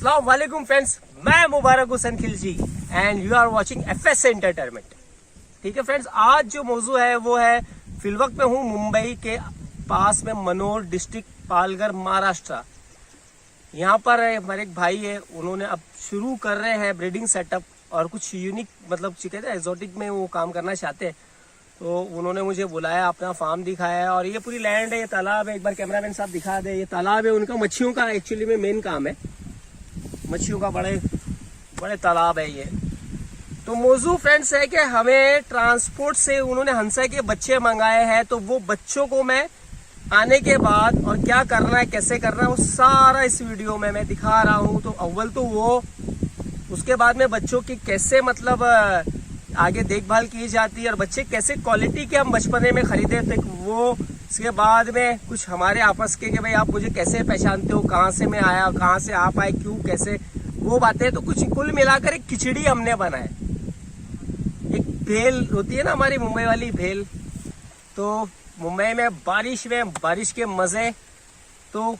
अस्सलाम वालेकुम फ्रेंड्स, मैं Mubarak Hussain Khilji and you are watching FS entertainment. ठीक है फ्रेंड्स, आज जो मौजू है वो है फिलवक्त में हूँ मुंबई के पास में मनोर डिस्ट्रिक्ट पालघर महाराष्ट्र। यहाँ पर हमारे एक भाई है, उन्होंने अब शुरू कर रहे हैं ब्रीडिंग सेटअप और कुछ यूनिक मतलब कहते हैं एक्सोटिक में वो काम करना चाहते हैं। तो उन्होंने मुझे बुलाया, अपना फार्म दिखाया और ये पूरी लैंड है, ये तालाब है। एक बार कैमरामैन साहब दिखा दे, ये तालाब है उनका। मच्छियों का एक्चुअली में मेन काम है, मच्छियों का बड़े तालाब है ये। तो मौजू फ्रेंड्स है कि हमें ट्रांसपोर्ट से उन्होंने हंसा के बच्चे मंगाए हैं, तो वो बच्चों को मैं आने के बाद और क्या करना है कैसे करना है वो सारा इस वीडियो में मैं दिखा रहा हूँ। तो अव्वल तो वो, उसके बाद में बच्चों की कैसे मतलब आगे देखभाल की जाती है और बच्चे कैसे क्वालिटी के हम बचपने में खरीदे थे वो। उसके बाद में कुछ हमारे आपस के कि भाई आप मुझे कैसे पहचानते हो, कहाँ से मैं आया, कहाँ से आप आए, क्यों, कैसे, वो बातें। तो कुछ कुल मिलाकर एक खिचड़ी हमने बनाए। एक भेल होती है ना हमारी मुंबई वाली भेल, तो मुंबई में बारिश के मजे। तो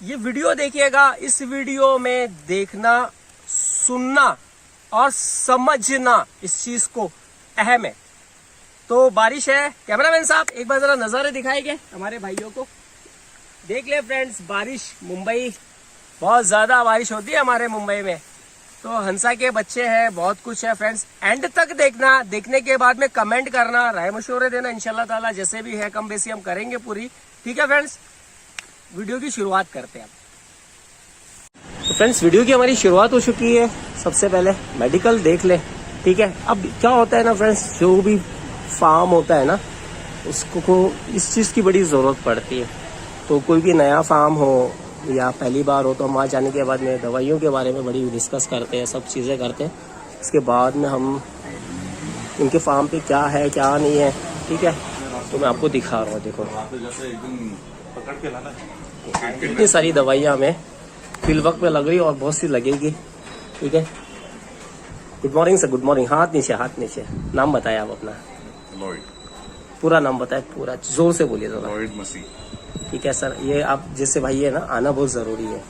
ये वीडियो देखिएगा, इस वीडियो में देखना, सुनना और समझना इस चीज को अहम है। तो बारिश है, कैमरामैन साहब एक बार जरा नजारे दिखाएंगे हमारे भाइयों को। देख ले फ्रेंड्स, बारिश, मुंबई बहुत ज्यादा बारिश होती है हमारे मुंबई में। तो हंसा के बच्चे हैं, बहुत कुछ है फ्रेंड्स। एंड तक देखना, देखने के बाद में कमेंट करना, राय मशवरे देना, इंशाल्लाह ताला जैसे भी है कम बेसी हम करेंगे पूरी। ठीक है फ्रेंड्स, वीडियो की शुरुआत करते हैं। तो फ्रेंड्स वीडियो की हमारी शुरुआत हो चुकी है। सबसे पहले मेडिकल देख ले, ठीक है। अब क्या होता है ना फ्रेंड्स, जो भी फार्म होता है ना उसको इस चीज़ की बड़ी ज़रूरत पड़ती है। तो कोई भी नया फार्म हो या पहली बार हो तो हम वहाँ जाने के बाद में दवाइयों के बारे में बड़ी डिस्कस करते हैं, सब चीज़ें करते हैं। उसके बाद में हम उनके फार्म पे क्या है क्या नहीं है, ठीक है। तो मैं आपको दिखा रहा हूँ, देखो इतनी सारी दवाइयाँ हमें फिलवक्त में लग रही और बहुत सी लगेगी, ठीक है। Good morning sir, good morning. हाथ नीचे। नाम बताया आप अपना? लॉयड। पूरा नाम बताए, पूरा जोर से बोलिए जरा। लॉयड मसीह। ठीक है सर, ये आप जैसे भाई है ना, आना बहुत जरूरी है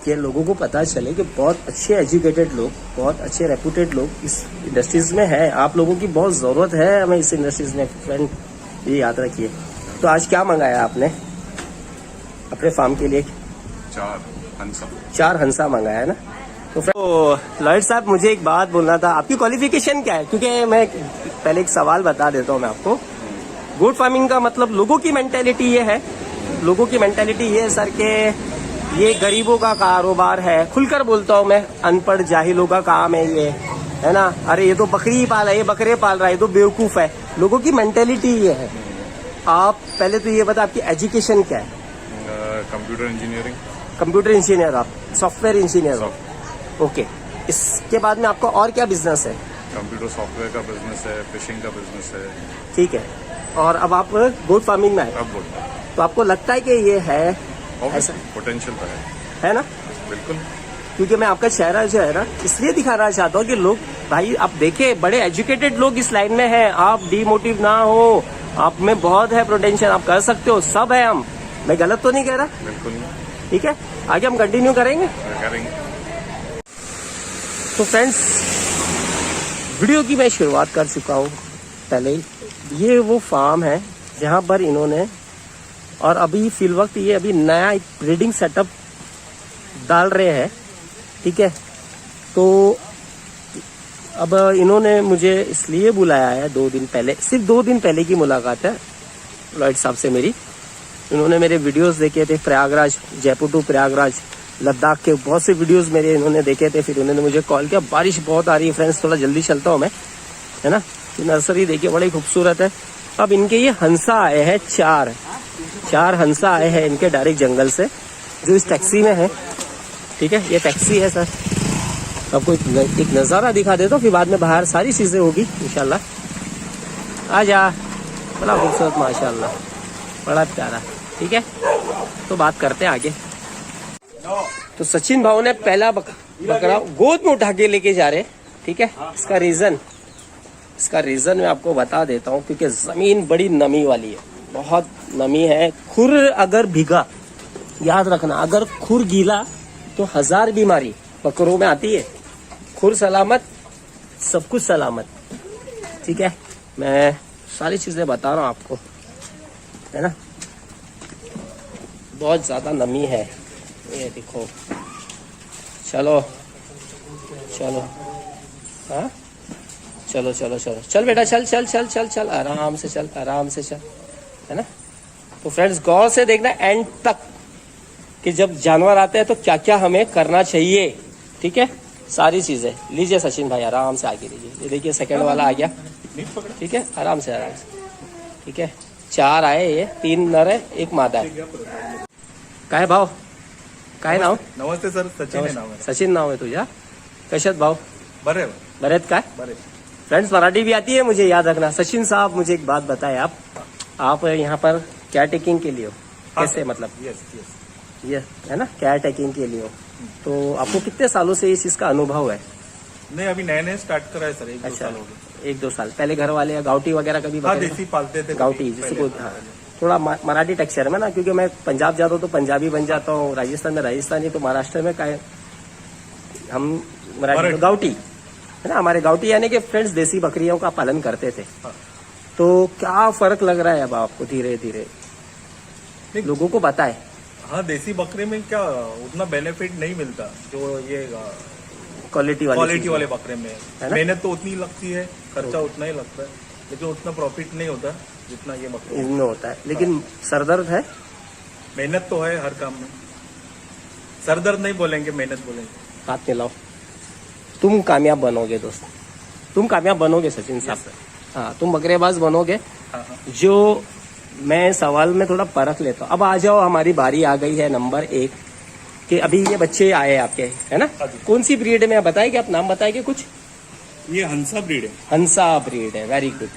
कि लोगों को पता चले कि बहुत अच्छे एजुकेटेड लोग, बहुत अच्छे रेपुटेड लोग इस इंडस्ट्रीज में है। आप लोगों की बहुत जरूरत है हमें इस इंडस्ट्रीज में फ्रेंड, ये याद रखिए। तो आज क्या मंगाया आपने अपने फार्म के लिए? 4 हंसा मंगाया है ना। तो लॉयड साहब मुझे एक बात बोलना था, आपकी क्वालिफिकेशन क्या है? क्योंकि मैं पहले एक सवाल बता देता हूँ मैं आपको। गुड फार्मिंग का मतलब लोगों की मेंटेलिटी ये है, लोगों की मेंटेलिटी ये है सर के ये गरीबों का कारोबार है। खुलकर बोलता हूँ मैं, अनपढ़ जाहिलों का काम है ये, है ना। अरे ये तो बकरी पाल रहा है, ये बकरे पाल रहा है, ये तो बेवकूफ है। लोगों की मेंटेलिटी ये है। आप पहले तो ये बता, आपकी एजुकेशन क्या है? Computer engineering. कंप्यूटर इंजीनियर, आप सॉफ्टवेयर इंजीनियर? ओके। इसके बाद में आपका और क्या बिजनेस है? कंप्यूटर सॉफ्टवेयर का बिजनेस है, फिशिंग का बिजनेस है। ठीक है। और अब आप गोट फार्मिंग में आए, अब बोलते हैं तो आपको लगता है कि ये है ऐसा? पोटेंशियल तो है ना? बिल्कुल। क्योंकि मैं आपका चेहरा जो है ना इसलिए दिखाना चाहता हूँ कि लोग, भाई आप देखे बड़े एजुकेटेड लोग इस लाइन में हैं, आप डीमोटिव ना हो, आप में बहुत है पोटेंशियल, आप कर सकते हो, सब है। हम, मैं गलत तो नहीं कह रहा? बिल्कुल नहीं। ठीक है, आगे हम कंटिन्यू करेंगे। तो फ्रेंड्स वीडियो की मैं शुरुआत कर चुका हूँ पहले ही। ये वो फार्म है जहाँ पर इन्होंने, और अभी फिलवक्त ये अभी नया एक ब्रीडिंग सेटअप डाल रहे हैं, ठीक है। तो अब इन्होंने मुझे इसलिए बुलाया है 2 दिन पहले, सिर्फ 2 दिन पहले की मुलाकात है लॉयड साहब से मेरी। इन्होंने मेरे वीडियोस देखे थे, प्रयागराज, जयपुर टू प्रयागराज, लद्दाख के बहुत से वीडियोस मेरे इन्होंने देखे थे। फिर उन्होंने मुझे कॉल किया, बारिश बहुत आ रही है फ्रेंड्स, थोड़ा जल्दी चलता हूँ मैं, है ना। तो नर्सरी देखिए बड़ी खूबसूरत है। अब इनके ये हंसा आए हैं, 4 हंसा आए हैं इनके डायरेक्ट जंगल से, जो इस टैक्सी में है, ठीक है। ये टैक्सी है सर, आपको एक नज़ारा दिखा देता हूँ, फिर बाद में बाहर सारी चीज़ें होगी इंशाल्लाह। आजा, बड़ा खूबसूरत माशाल्लाह, बड़ा प्यारा, ठीक है। तो बात करते हैं आगे। तो सचिन भाव ने पहला बकरा गोद में उठा के लेके जा रहे, ठीक है। इसका रीजन मैं आपको बता देता हूँ, क्योंकि जमीन बड़ी नमी वाली है, बहुत नमी है। खुर अगर भीगा, याद रखना, अगर खुर गीला तो 1000 बीमारी बकरों में आती है। खुर सलामत, सब कुछ सलामत। ठीक है, मैं सारी चीजें बता रहा हूँ आपको, है ना। बहुत ज्यादा नमी है, ये देखो। चलो चलो, हाँ चलो चलो चलो, चल बेटा, चल चल चल चल चल, आराम से चल, आराम से चल, है ना। तो फ्रेंड्स गौर से देखना एंड तक कि जब जानवर आते हैं तो क्या क्या हमें करना चाहिए। ठीक है, सारी चीजें लीजिए सचिन भाई, आराम से आगे लीजिए। ये देखिए सेकंड वाला आ गया। ठीक है, आराम से आराम से। ठीक है, 4 आए, ये 3 नर है, 1 मादा है। काय भाव, काय नाव? नमस्ते सर, सचिन नाव आहे. सचिन नाव आहे तुझ्या. कशात भाव? बरे बरेत काय? बरे. फ्रेंड्स मराठी भी आती है मुझे, याद रखना। सचिन साहब मुझे एक बात बताएं, आप यहाँ पर केयर टेकिंग के लिए हो, कैसे मतलब? Yes yes. ये है ना, केयर टेकिंग के लिए हो, तो आपको कितने सालों से इस चीज का अनुभव है? नहीं, अभी नए नए स्टार्ट करा है सर, 1-2 अच्छा, साल हो गए. 1-2 साल पहले घर वाले या गाउटी वगैरह कभी हाँ, बकरे? देसी पालते थे. गाउटी जिसको, हाँ, थोड़ा मराठी टेक्सचर में ना, क्योंकि मैं पंजाब जाता हूँ तो पंजाबी बन जाता हूँ, राजस्थान में राजस्थानी, तो महाराष्ट्र में का हम मराठी गाउटी, है ना। हमारे गाउटी यानी कि फ्रेंड्स देसी बकरियों का पालन करते थे। हाँ. तो क्या फर्क लग रहा है अब आपको धीरे धीरे? लोगों को बताए। हाँ, देसी बकरे में क्या उतना बेनिफिट नहीं मिलता जो ये क्वालिटी क्वालिटी वाले बकरे में. है ना? मेहनत तो उतनी लगती है, खर्चा उतना ही लगता है, लेकिन उतना प्रॉफिट नहीं होता जितना ये बकरे. इनमें होता है, लेकिन सरदर्द है। मेहनत तो है हर काम में. सरदर्द नहीं बोलेंगे, मेहनत बोलेंगे. हाथ मिलाओ, तुम कामयाब बनोगे दोस्त, तुम कामयाब बनोगे सचिन साहब। हाँ, तुम बकरेबाज बनोगे। हाँ हाँ. जो मैं सवाल में थोड़ा परख लेता हूँ। अब आ जाओ, हमारी बारी आ गई है नंबर 1 कि अभी ये बच्चे आए आपके, है ना। हाँ जी. कौन सी ब्रीड में बताएंगे आप, नाम बताएंगे कुछ? ये हंसा ब्रीड है. हंसा ब्रीड है, वेरी गुड।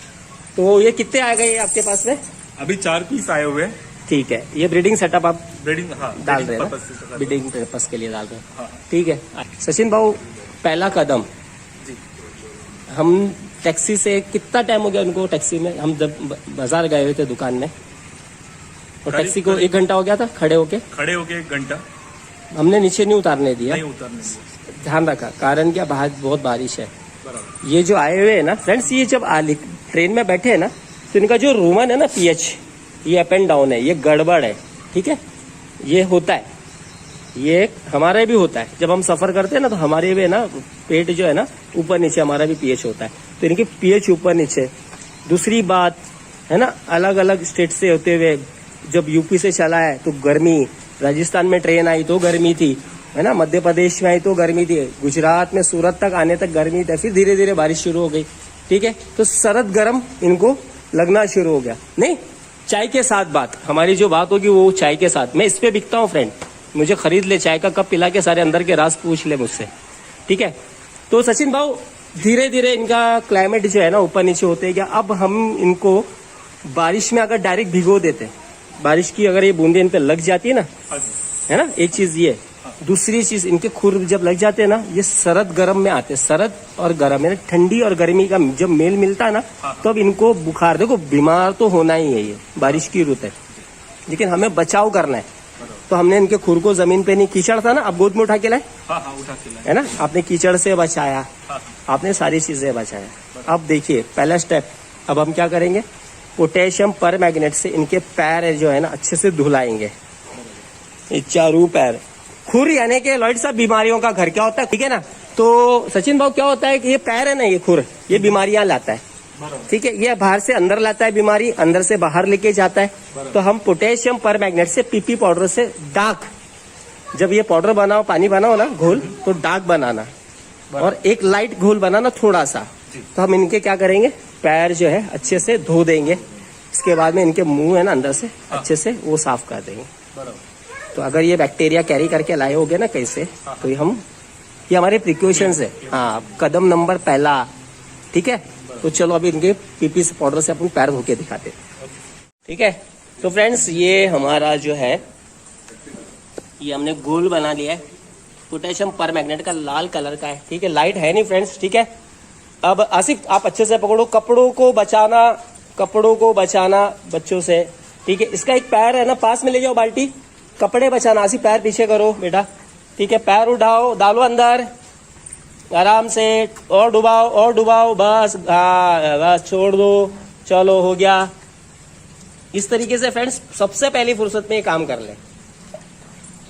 तो ये कितने आ गए आपके पास में? अभी 4 पीस आए हुए हैं. ठीक है, ये ब्रीडिंग सेटअप आप ब्रीडिंग, हाँ, डाल रहे हैं purpose से ना, कर- ब्रीडिंग पर्पस के लिए डाल रहे हैं। हाँ. ठीक है सचिन भाऊ, पहला कदम जी. हम टैक्सी से, कितना टाइम हो गया उनको टैक्सी में? हम जब बाजार गए हुए थे दुकान में, और करीब- टैक्सी को करीब- 1 घंटा हो गया था खड़े होके, खड़े होके 1 घंटा. हमने नीचे नहीं उतारने दिया। नहीं उतरने दिया. ध्यान रखा, कारण क्या, बाहर बहुत बारिश है। बराबर. ये जो आए हुए है ना फ्रेंड्स, ये जब ट्रेन में बैठे है ना, तो इनका जो रोमन है ना, पीएच, ये अप एंड डाउन है, ये गड़बड़ है। ठीक है, ये होता है, ये हमारे भी होता है। जब हम सफर करते हैं ना, तो हमारे भी ना पेट जो है ना ऊपर नीचे, हमारा भी पीएच होता है, तो इनके पीएच ऊपर नीचे। दूसरी बात है ना, अलग अलग स्टेट से होते हुए, जब यूपी से चला है तो गर्मी, राजस्थान में ट्रेन आई तो गर्मी थी, है ना, मध्य प्रदेश में आई तो गर्मी थी, गुजरात में सूरत तक आने तक गर्मी थी, फिर धीरे धीरे बारिश शुरू हो गई। ठीक है, तो सरद गर्म इनको लगना शुरू हो गया। नहीं, चाय के साथ बात, हमारी जो बात होगी वो चाय के साथ। मैं इस पे बिकता हूँ फ्रेंड, मुझे खरीद ले, चाय का कप पिला के सारे अंदर के राज पूछ ले मुझसे। ठीक है, तो सचिन भाऊ धीरे धीरे इनका क्लाइमेट जो है ना ऊपर नीचे होते गया। अब हम इनको बारिश में अगर डायरेक्ट भिगो देते हैं, बारिश की अगर ये बूंदे इन पे लग जाती है ना, हाँ जी. है ना, एक चीज ये। दूसरी चीज, इनके खुर जब लग जाते हैं ना, ये सरद गर्म में आते हैं। सरद और गर्म है, ठंडी और गर्मी का जब मेल मिलता है ना, तो अब इनको बुखार, देखो बीमार तो होना ही है, ये बारिश की रुत है, लेकिन हमें बचाव करना है। तो हमने इनके खुर को जमीन पे नहीं, कीचड़ था ना, अब गोद में उठा के लाए, हाँ हाँ, उठा के लाए. है ना, आपने कीचड़ से बचाया, हाँ. आपने सारी चीजें बचाया। अब देखिए पहला स्टेप, अब हम क्या करेंगे, पोटेशियम पर मैग्नेट से इनके पैर जो है ना अच्छे से धुलाएंगे। ये चारों पैर, खुर यानी कि लॉइड साहब बीमारियों का घर क्या होता है, ठीक है ना। तो सचिन भाव क्या होता है कि ये पैर है ना, ये खुर, ये बीमारियां लाता है। ठीक है, ये बाहर से अंदर लाता है बीमारी, अंदर से बाहर लेके जाता है। तो हम पोटेशियम पर मैग्नेट से पीपी पाउडर से डार्क, जब ये पाउडर बनाओ, पानी बनाओ ना घोल, तो डार्क बनाना, और एक लाइट घोल बनाना थोड़ा सा। तो हम इनके क्या करेंगे, पैर जो है अच्छे से धो देंगे। इसके बाद में इनके मुंह है ना अंदर से अच्छे से वो साफ कर देंगे। तो अगर ये बैक्टीरिया कैरी करके लाए होगे ना कैसे, तो ये हमारे प्रिकॉशंस है। हाँ, कदम नंबर पहला। ठीक है, तो चलो अभी इनके पीपी पाउडर से अपन पैर धो के दिखाते। ठीक है, तो फ्रेंड्स ये हमारा जो है, ये हमने गोल बना लिया है, पोटेशियम पर मैग्नेट का लाल कलर का है। ठीक है, लाइट है नहीं फ्रेंड्स। ठीक है, अब आसिफ आप अच्छे से पकड़ो, कपड़ों को बचाना बच्चों से। ठीक है, इसका एक पैर है ना, पास में ले जाओ बाल्टी, कपड़े बचाना। आसिफ पैर पीछे करो बेटा, ठीक है, पैर उठाओ, डालो अंदर आराम से, और डुबाओ, बस हाँ बस छोड़ दो, चलो हो गया। इस तरीके से फ्रेंड्स सबसे पहली फुर्सत में ये काम कर ले।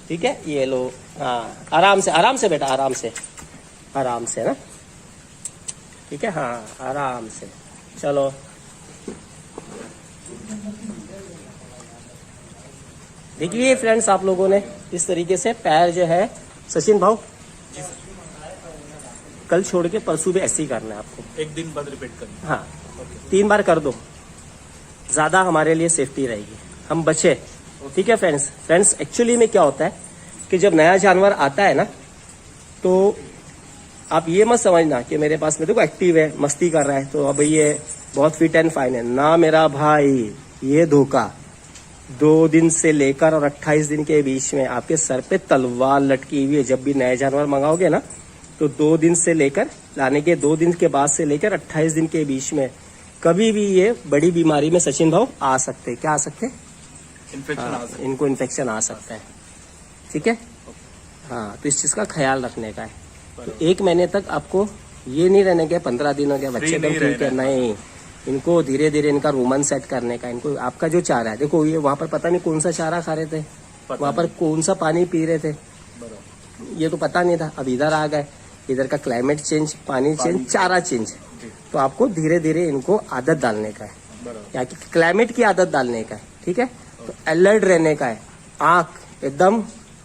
ठीक है, ये लो, हाँ आराम से बेटा, आराम से ना, ठीक है, हाँ आराम से चलो। देखिए फ्रेंड्स, आप लोगों ने इस तरीके से पैर जो है, सचिन भाव कल छोड़ के परसों भी ऐसे ही करना है आपको, एक दिन बाद रिपीट करना। हाँ 3 बार कर दो, ज्यादा हमारे लिए सेफ्टी रहेगी, हम बचे। ठीक है फ्रेंड्स एक्चुअली में क्या होता है कि जब नया जानवर आता है ना, तो आप ये मत समझना कि मेरे पास में देखो एक्टिव है, मस्ती कर रहा है तो अब ये बहुत फिट एंड फाइन है ना। मेरा भाई, ये धोखा 2 दिन से लेकर और 28 दिन के बीच में आपके सर पे तलवार लटकी हुई है। जब भी नए जानवर मंगाओगे ना, तो 2 दिन से लेकर लाने के 2 दिन के बाद से लेकर 28 दिन के बीच में कभी भी ये बड़ी बीमारी में सचिन भाव आ सकते हैं। क्या आ सकते हैं? इन्फेक्शन आ सकता है। इनको इन्फेक्शन आ सकता है। ठीक है, हाँ तो इस चीज का ख्याल रखने का है। तो 1 महीने तक आपको ये नहीं रहने के 15 दिन हो गया बच्चे तो ठीक है, नहीं, इनको धीरे धीरे इनका रूमन सेट करने का। इनको आपका जो चारा है, देखो ये वहां पर पता नहीं कौन सा चारा खा रहे थे, वहां पर कौन सा पानी पी रहे थे, ये तो पता नहीं था। अब इधर आ गए, इधर का क्लाइमेट चेंज, पानी चेंज, चारा चेंज, तो आपको धीरे धीरे इनको आदत डालने का है, या कि क्लाइमेट की आदत डालने का है। ठीक है, तो अलर्ट रहने का है, आंख एकदम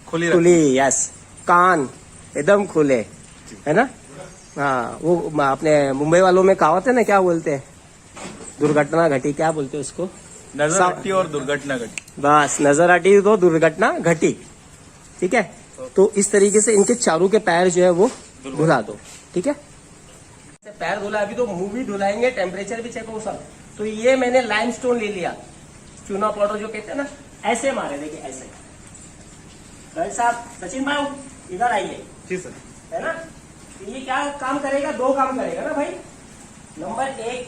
खुली, यस, कान एकदम खुले, है ना। हाँ, वो अपने मुंबई वालों में कहावत है ना, क्या बोलते हैं, दुर्घटना घटी, क्या बोलते हैं उसको, नजर हटी और दुर्घटना घटी। बस नजर हटी तो दुर्घटना घटी। ठीक है, तो इस तरीके से इनके चारों के पैर जो है वो धुला दो। ठीक है, पैर धुला, अभी तो मुंह भी धुलाएंगे, टेम्परेचर भी चेक हो सब। तो ये मैंने लाइमस्टोन ले लिया, चूना पाउडर जो कहते हैं ना, ऐसे मारे, देखिए ऐसे। राइट साहब, सचिन भाई इधर आइए, जी सर। है ना। तो ये क्या काम करेगा, 2 काम करेगा ना भाई। नंबर 1,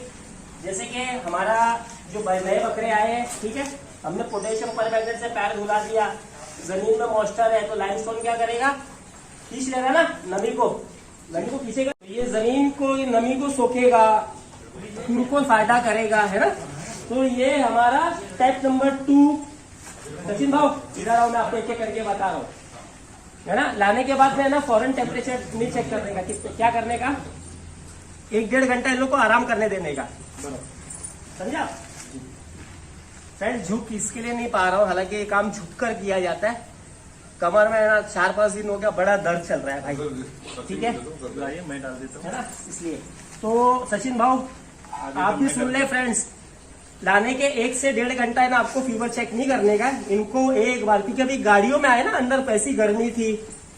जैसे कि हमारा जो नए बकरे आए हैं, ठीक है, हमने पोटेशियम परमैंगनेट से पैर धुला दिया, जमीन में मॉइस्चर है, तो लाइमस्टोन क्या करेगा, खींच लेगा ना नमी को खींचेगा, तो ये जमीन को, नमी को सोखेगा, उनको फायदा करेगा, है ना। तो ये हमारा स्टेप नंबर 2। सचिन भाव इधर आओ, मैं आपको एक करके बता रहा हूँ, है ना। लाने के बाद में ना फॉरेन टेम्परेचर नहीं चेक करने का, क्या करने का, 1-1.5 घंटा इन लोग को आराम करने देने का, समझा फ्रेंड। झुक इसके लिए नहीं पा रहा हूँ, हालांकि ये काम झुक कर किया जाता है। कमर में ना 4-5 दिन हो गया, बड़ा दर्द चल रहा है भाई। ठीक है, लाइए मैं डाल देता हूँ, है ना, इसलिए। तो सचिन भाव आप भी सुन ले फ्रेंड्स, लाने के 1 से 1.5 घंटा है ना, आपको फीवर चेक नहीं करने का। इनको एक बार, क्योंकि अभी गाड़ियों में आए ना, अंदर पैसी गर्मी थी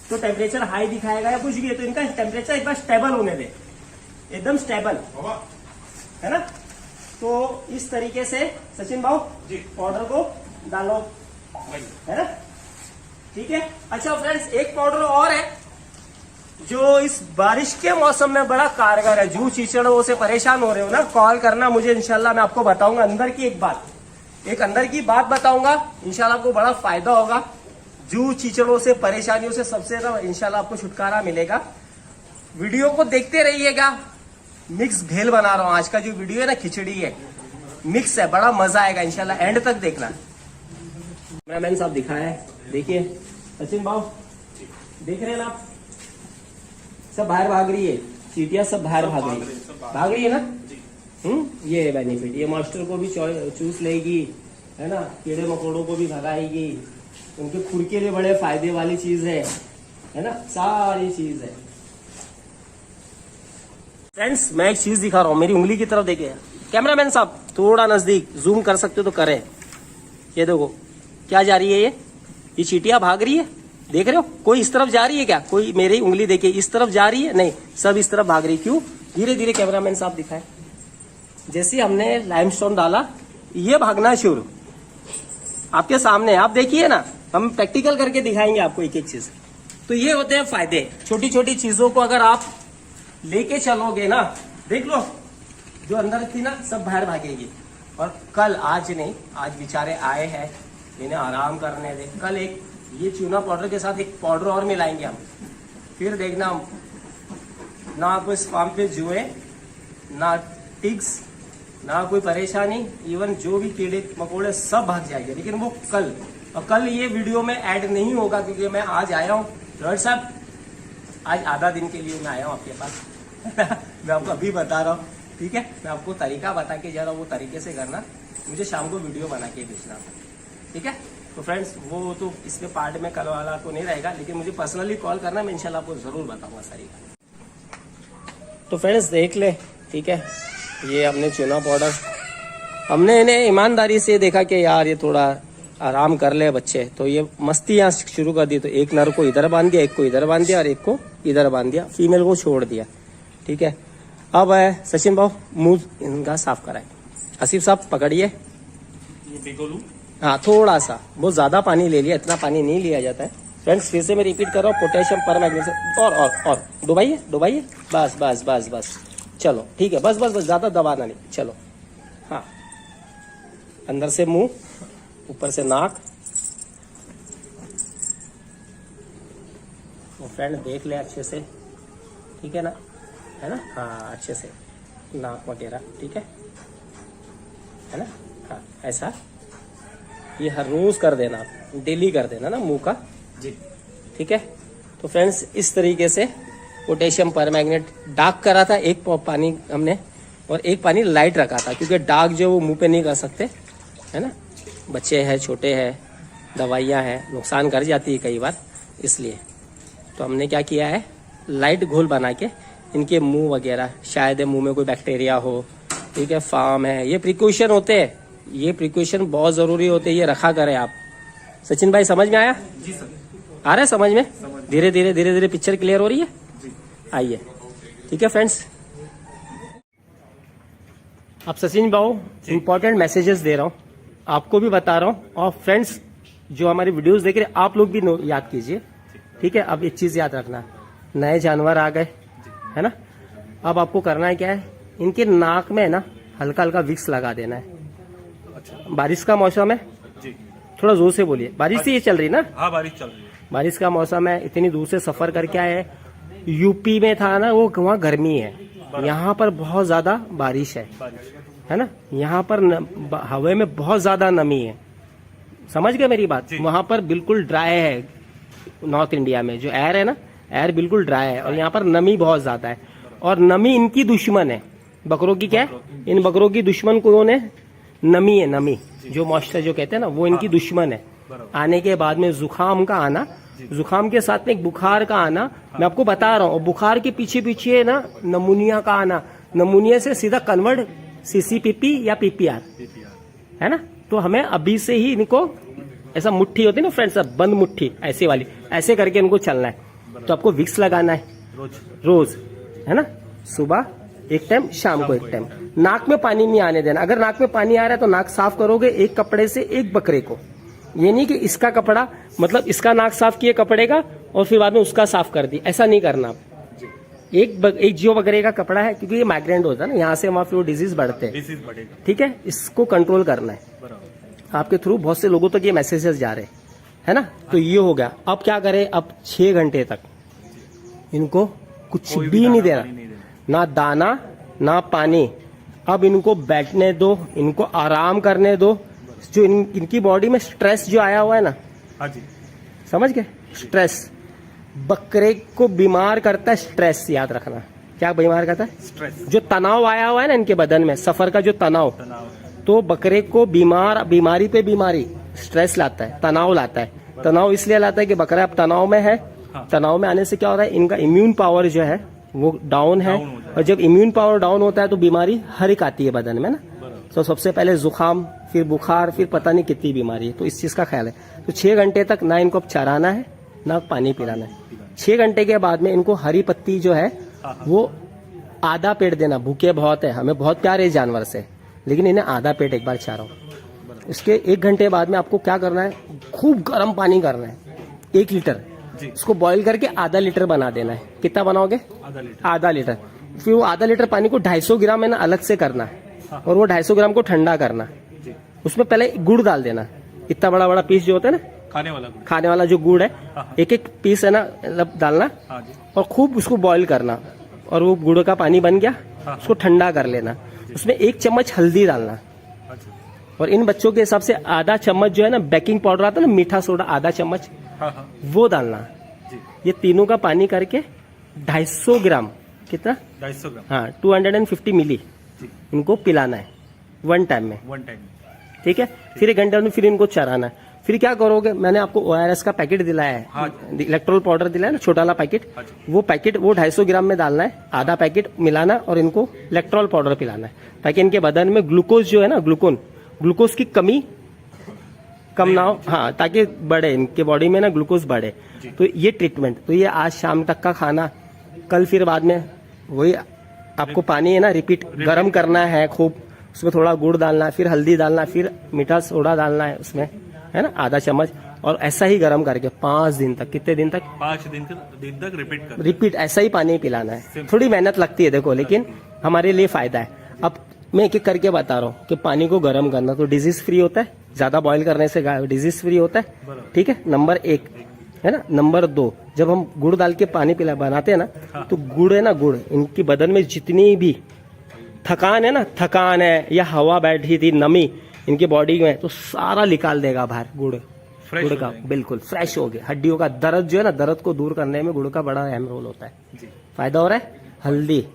तो टेम्परेचर हाई दिखाएगा या कुछ भी है, तो इनका टेम्परेचर एक बार स्टेबल होने दे, एकदम स्टेबल, है ना। तो इस तरीके से सचिन भाव जी पाउडर को डालो, है ना, ठीक है। अच्छा फ्रेंड्स, एक पाउडर और है जो इस बारिश के मौसम में बड़ा कारगर है। जू चीचड़ों से परेशान हो रहे हो ना, कॉल करना मुझे, इंशाल्लाह मैं आपको बताऊंगा अंदर की एक अंदर की बात बताऊंगा, इंशाल्लाह आपको बड़ा फायदा होगा। जू चीचड़ों से, परेशानियों से सबसे इंशाल्लाह आपको छुटकारा मिलेगा। वीडियो को देखते रहिएगा, मिक्स भेल बना रहा हूं। आज का जो वीडियो है ना, खिचड़ी है, मिक्स है, बड़ा मजा आएगा इंशाल्लाह, एंड तक देखना। कैमरामैन साहब दिखाया है, देखिए सचिन भाव देख रहे हैं ना आप, सब बाहर भाग रही है, चींटियां सब बाहर भाग रही है ना। ये बेनिफिट, ये मॉइस्चर को भी चूस लेगी, है ना, कीड़े मकोड़ों को भी भगाएगी, उनके खुर के लिए बड़े फायदे वाली चीज है ना, सारी चीज है। फ्रेंड्स, मैं एक चीज दिखा रहा हूं, मेरी उंगली की तरफ देखिए। कैमरामैन साहब थोड़ा नजदीक जूम कर सकते हो तो करें। ये देखो क्या जा रही है, ये चींटियां भाग रही है, देख रहे हो। कोई इस तरफ जा रही है क्या, कोई मेरी उंगली देखिए इस तरफ जा रही है, नहीं, सब इस तरफ भाग रही। क्यों, धीरे धीरे कैमरामैन साहब दिखाए। जैसे हमने लाइमस्टोन डाला, ये भागना शुरू, आपके सामने, आप देखिए ना, हम प्रैक्टिकल करके दिखाएंगे आपको एक एक चीज। तो ये होते हैं फायदे, छोटी छोटी चीजों को अगर आप लेके चलोगे ना, देख लो जो अंदर थी ना सब बाहर भागेगी। और कल, आज नहीं, आज बेचारे आए हैं, इन्हें आराम करने दे। कल एक ये चूना पाउडर के साथ एक पाउडर और मिलाएंगे हम, फिर देखना ना आपको इस फार्म पे जुए, ना टिक्स, ना कोई परेशानी, इवन जो भी कीड़े मकोड़े सब भाग जाएंगे। लेकिन वो कल, और कल ये वीडियो में ऐड नहीं होगा क्योंकि मैं आज आया हूँ रॉय साहब, आज आधा दिन के लिए मैं आया हूँ आपके पास मैं आपको अभी बता रहा हूँ, ठीक है। मैं आपको तरीका बता के जा रहा हूँ, वो तरीके से करना, मुझे शाम को वीडियो बना के भेजना, ठीक है। तो फ्रेंड्स वो तो इसमें पार्ट में कल वाला तो नहीं रहेगा, लेकिन मुझे पर्सनली कॉल करना, मैं इंशाल्लाह आपको जरूर बताऊंगा सारी। तो फ्रेंड्स देख ले, ठीक है, ये हमने चूना पाउडर, हमने इन्हें ईमानदारी से देखा कि यार ये थोड़ा आराम कर ले बच्चे, तो ये मस्ती यहाँ शुरू कर दी। तो एक नर को इधर बांध दिया, एक को इधर बांध दिया और एक को इधर बांध दिया, फीमेल को छोड़ दिया, ठीक है। अब है सचिन भाव मुंह इनका साफ कराए। आसिफ साहब पकड़िए, ये भिगो लूं? हाँ थोड़ा सा, बहुत ज्यादा पानी ले लिया, इतना पानी नहीं लिया जाता है फ्रेंड्स। फिर से मैं रिपीट कर रहा हूँ, पोटेशियम पर मैग्नीशियम और डुबाइए डुबाइए, बस बस बस बस, चलो ठीक है, बस बस बस, ज्यादा दबाना नहीं, चलो हाँ। अंदर से मुंह, ऊपर से नाक। तो फ्रेंड देख ले अच्छे से, ठीक है ना, है ना, हाँ अच्छे से नाक वगैरह, ठीक है ना, हाँ ऐसा। ये हर रोज कर देना, डेली कर देना ना मुंह का जी, ठीक है। तो फ्रेंड्स इस तरीके से पोटेशियम परमैंगनेट डार्क करा था, एक पानी हमने और एक पानी लाइट रखा था, क्योंकि डार्क जो वो मुंह पे नहीं कर सकते, है ना, बच्चे हैं, छोटे हैं, दवाइयाँ हैं, नुकसान कर जाती है कई बार, इसलिए तो हमने क्या किया है, लाइट घोल बना के इनके मुंह वगैरह, शायद मुंह में कोई बैक्टीरिया हो, ठीक है, फार्म है, ये प्रिकॉशन होते हैं, ये प्रिकॉशन बहुत जरूरी होते हैं, ये रखा करें आप। सचिन भाई समझ में आया? जी सर, आ रहा है समझ में? धीरे धीरे धीरे धीरे पिक्चर क्लियर हो रही है, जी। आइए, ठीक है फ्रेंड्स। अब सचिन भाऊ इंपॉर्टेंट मैसेजेस दे रहा हूँ, आपको भी बता रहा हूँ, और फ्रेंड्स जो हमारी वीडियोस देख रहे हैं आप लोग भी याद कीजिए, ठीक है। अब एक चीज याद रखना, नए जानवर आ गए, है ना, अब आपको करना है क्या है, इनके नाक में ना हल्का हल्का विक्स लगा देना है। अच्छा, बारिश का मौसम है, जी, थोड़ा जोर से बोलिए, बारिश से ये चल रही ना, हाँ बारिश चल रही है। बारिश का मौसम है, इतनी दूर से सफर करके आए, यूपी में था ना, वो वहाँ गर्मी है, यहाँ पर बहुत ज्यादा बारिश है ना, यहाँ पर हवा में बहुत ज्यादा नमी है, समझ गए मेरी बात। वहाँ पर बिल्कुल ड्राई है, नॉर्थ इंडिया में जो एयर है ना, एयर बिल्कुल ड्राई है, और यहाँ पर नमी बहुत ज्यादा है, और नमी इनकी दुश्मन है, बकरों की क्या है, इन बकरों की दुश्मन कौन है, नमी है, नमी जो मॉइस्चर जो कहते हैं ना, वो इनकी दुश्मन है। आने के बाद में जुकाम का आना, जुकाम के साथ में एक बुखार का आना, मैं आपको बता रहा हूँ, और बुखार के पीछे पीछे ना नमूनिया का आना, नमूनिया से सीधा कन्वर्ट सीसीपीपी या पीपीआर, है ना। तो हमें अभी से ही इनको ऐसा मुट्ठी होती है ना फ्रेंड्स, बंद मुट्ठी ऐसे वाली, ऐसे करके इनको चलना है। तो आपको विक्स लगाना है रोज, है ना, सुबह एक टाइम, शाम को एक टाइम। नाक में पानी नहीं आने देना, अगर नाक में पानी आ रहा है तो नाक साफ करोगे एक कपड़े से एक बकरे को, ये नहीं कि इसका कपड़ा मतलब इसका नाक साफ किए कपड़े का और फिर बाद में उसका साफ कर दी, ऐसा नहीं करना आप। एक जो बकरे का कपड़ा है, क्योंकि ये माइग्रेंट होता है ना, यहाँ से वहाँ फिर वो डिजीज बढ़ते हैं, ठीक है, इसको कंट्रोल करना है। आपके थ्रू बहुत से लोगों तक ये मैसेजेस जा रहे हैं, है ना। तो ये हो गया, अब क्या करें, अब 6 घंटे तक इनको कुछ भी नहीं देना, ना दाना ना पानी। अब इनको बैठने दो, इनको आराम करने दो। जो इनकी बॉडी में स्ट्रेस जो आया हुआ है ना, हाँ जी, समझ गए, स्ट्रेस बकरे को बीमार करता है, स्ट्रेस याद रखना, क्या बीमार करता है, स्ट्रेस। जो तनाव आया हुआ है ना इनके बदन में, सफर का जो तनाव, तो बकरे को बीमारी पे बीमारी, स्ट्रेस लाता है, तनाव लाता है। तनाव इसलिए लाता है कि बकरा अब तनाव में है, तनाव में आने से क्या हो रहा है, इनका इम्यून पावर जो है वो डाउन है, और जब इम्यून पावर डाउन होता है तो बीमारी हर एक आती है बदन में ना। तो सबसे पहले जुकाम, फिर बुखार, फिर पता नहीं कितनी बीमारी है, तो इस चीज का ख्याल है। तो 6 घंटे तक ना इनको चराना है ना पानी पिलाना है। 6 घंटे के बाद में इनको हरी पत्ती जो है वो आधा पेट देना। भूखे बहुत है, हमें बहुत प्यार है जानवर से, लेकिन इन्हें आधा पेट एक बार चारो। इसके 1 घंटे बाद में आपको क्या करना है, खूब गर्म पानी करना है, 1 लीटर, उसको बॉईल करके आधा लीटर बना देना है। कितना बनाओगे, आधा लीटर। फिर वो आधा लीटर पानी को 250 ग्राम है ना अलग से करना है, और वो 250 ग्राम को ठंडा करना। उसमें पहले गुड़ डाल देना, इतना बड़ा बड़ा पीस जो होता है ना खाने वाला गुड़। खाने वाला जो गुड़ है, हाँ। एक एक पीस है ना मतलब डालना हाँ जी। और खूब उसको बॉईल करना, और वो गुड़ का पानी बन गया, हाँ। उसको ठंडा कर लेना, उसमें 1 चम्मच हल्दी डालना, अच्छा। और इन बच्चों के हिसाब से आधा चम्मच जो है ना बेकिंग पाउडर आता है ना, मीठा सोडा आधा चम्मच, हाँ हाँ वो डालना। जी। ये तीनों का पानी करके 250 ग्राम, कितना, 250 ग्राम। हाँ 250 मिली जी। इनको पिलाना है 1 टाइम में, 1 टाइम। ठीक है। फिर 1 घंटे में फिर इनको चराना है। फिर क्या करोगे, मैंने आपको ORS का पैकेट दिलाया है, हाँ। इलेक्ट्रोल पाउडर दिलाया ना छोटा वाला पैकेट, हाँ जी। वो पैकेट वो 250 ग्राम में डालना है, आधा पैकेट मिलाना और इनको इलेक्ट्रोल पाउडर पिलाना है, ताकि इनके बदन में ग्लूकोज जो है ना, ग्लूकोज की कमी कम ना हो, हाँ, ताकि बढ़े इनके बॉडी में ना ग्लूकोज बढ़े। तो ये ट्रीटमेंट, तो ये आज शाम तक का खाना, कल फिर बाद में वही आपको पानी है ना रिपीट गर्म करना है खूब, उसमें थोड़ा गुड़ डालना है, फिर हल्दी डालना है, फिर मीठा सोडा डालना है उसमें, है ना, आधा चम्मच, और ऐसा ही गर्म करके 5 दिन तक, कितने दिन तक, 5 दिन तक रिपीट कर। रिपीट ऐसा ही पानी पिलाना है। थोड़ी मेहनत लगती है देखो, लेकिन हमारे लिए फायदा है। अब मैं एक एक करके बता रहा हूँ कि पानी को गर्म करना तो डिजीज फ्री होता है, ज्यादा बॉईल करने से डिजीज फ्री होता है, ठीक है, नंबर 1, है ना। नंबर 2, जब हम गुड़ डाल के पानी पिला बनाते हैं ना, तो गुड़ है ना, गुड़ इनकी बदन में जितनी भी थकान है ना, थकान है या हवा बैठी थी, नमी इनकी बॉडी में, तो सारा निकाल देगा बाहर गुड़ का, बिल्कुल फ्रेश हो गया। हड्डियों का दर्द जो है ना, दर्द को दूर करने में गुड़ का बड़ा अहम रोल होता है। जी। फायदा हो रहा है।